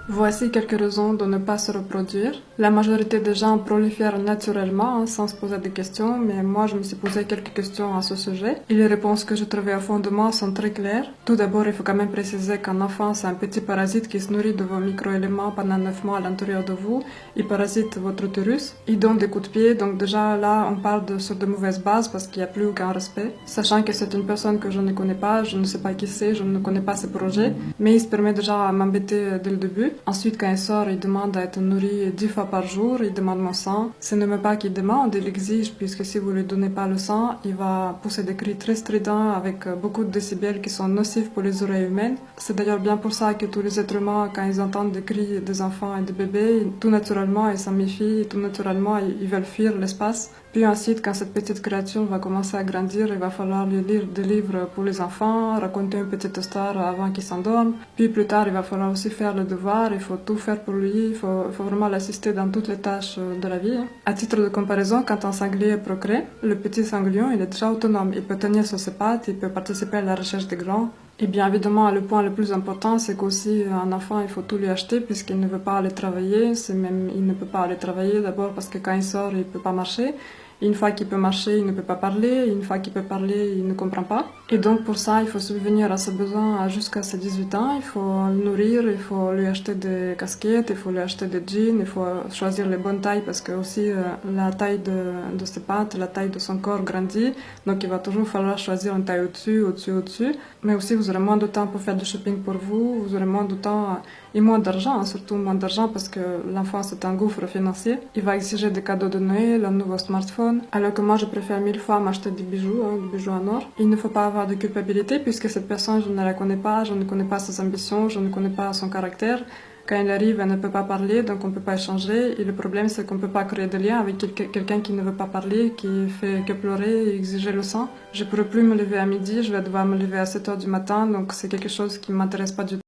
Voici quelques raisons de ne pas se reproduire. La majorité des gens prolifèrent naturellement, sans se poser des questions, mais moi je me suis posé quelques questions à ce sujet. Et les réponses que j'ai trouvées au fond de moi sont très claires. Tout d'abord, il faut quand même préciser qu'un enfant, c'est un petit parasite qui se nourrit de vos micro-éléments pendant 9 mois à l'intérieur de vous. Il parasite votre utérus. Il donne des coups de pied, donc déjà là, on part sur de mauvaises bases parce qu'il n'y a plus aucun respect. Sachant que c'est une personne que je ne connais pas, je ne sais pas qui c'est, je ne connais pas ses projets, mais il se permet déjà à m'embêter dès le début. Ensuite, quand il sort, il demande à être nourri 10 fois par jour, il demande mon sang. Ce n'est même pas qu'il demande, il exige, puisque si vous ne lui donnez pas le sang, il va pousser des cris très stridents avec beaucoup de décibels qui sont nocifs pour les oreilles humaines. C'est d'ailleurs bien pour ça que tous les êtres humains, quand ils entendent des cris des enfants et des bébés, tout naturellement, ils s'en méfient, tout naturellement, ils veulent fuir l'espace. Puis ensuite, quand cette petite créature va commencer à grandir, il va falloir lui lire des livres pour les enfants, raconter une petite histoire avant qu'il s'endorme. Puis plus tard, il va falloir aussi faire le devoir, il faut tout faire pour lui, il faut vraiment l'assister dans toutes les tâches de la vie. À titre de comparaison, quand un sanglier procrée, le petit sanglion, il est déjà autonome, il peut tenir sur ses pattes, il peut participer à la recherche des grands. Et bien évidemment, le point le plus important, c'est qu'aussi un enfant, il faut tout lui acheter puisqu'il ne veut pas aller travailler. Il ne peut pas aller travailler d'abord parce que quand il sort, il ne peut pas marcher. Une fois qu'il peut marcher, il ne peut pas parler. Une fois qu'il peut parler, il ne comprend pas. Et donc pour ça, il faut subvenir à ses besoins jusqu'à ses 18 ans. Il faut le nourrir, il faut lui acheter des casquettes, il faut lui acheter des jeans, il faut choisir les bonnes tailles parce que aussi la taille de ses pattes, la taille de son corps grandit. Donc il va toujours falloir choisir une taille au-dessus, au-dessus, au-dessus. Mais aussi vous aurez moins de temps pour faire du shopping pour vous, vous aurez moins de temps et moins d'argent, surtout moins d'argent parce que l'enfant c'est un gouffre financier. Il va exiger des cadeaux de Noël, un nouveau smartphone, alors que moi je préfère 1000 fois m'acheter des bijoux en or. Il ne faut pas avoir de culpabilité puisque cette personne je ne la connais pas, je ne connais pas ses ambitions, je ne connais pas son caractère. Quand elle arrive, elle ne peut pas parler, donc on ne peut pas échanger. Et le problème, c'est qu'on ne peut pas créer de lien avec quelqu'un qui ne veut pas parler, qui fait que pleurer et exiger le sang. Je ne pourrai plus me lever à midi, je vais devoir me lever à 7 heures du matin, donc c'est quelque chose qui ne m'intéresse pas du tout.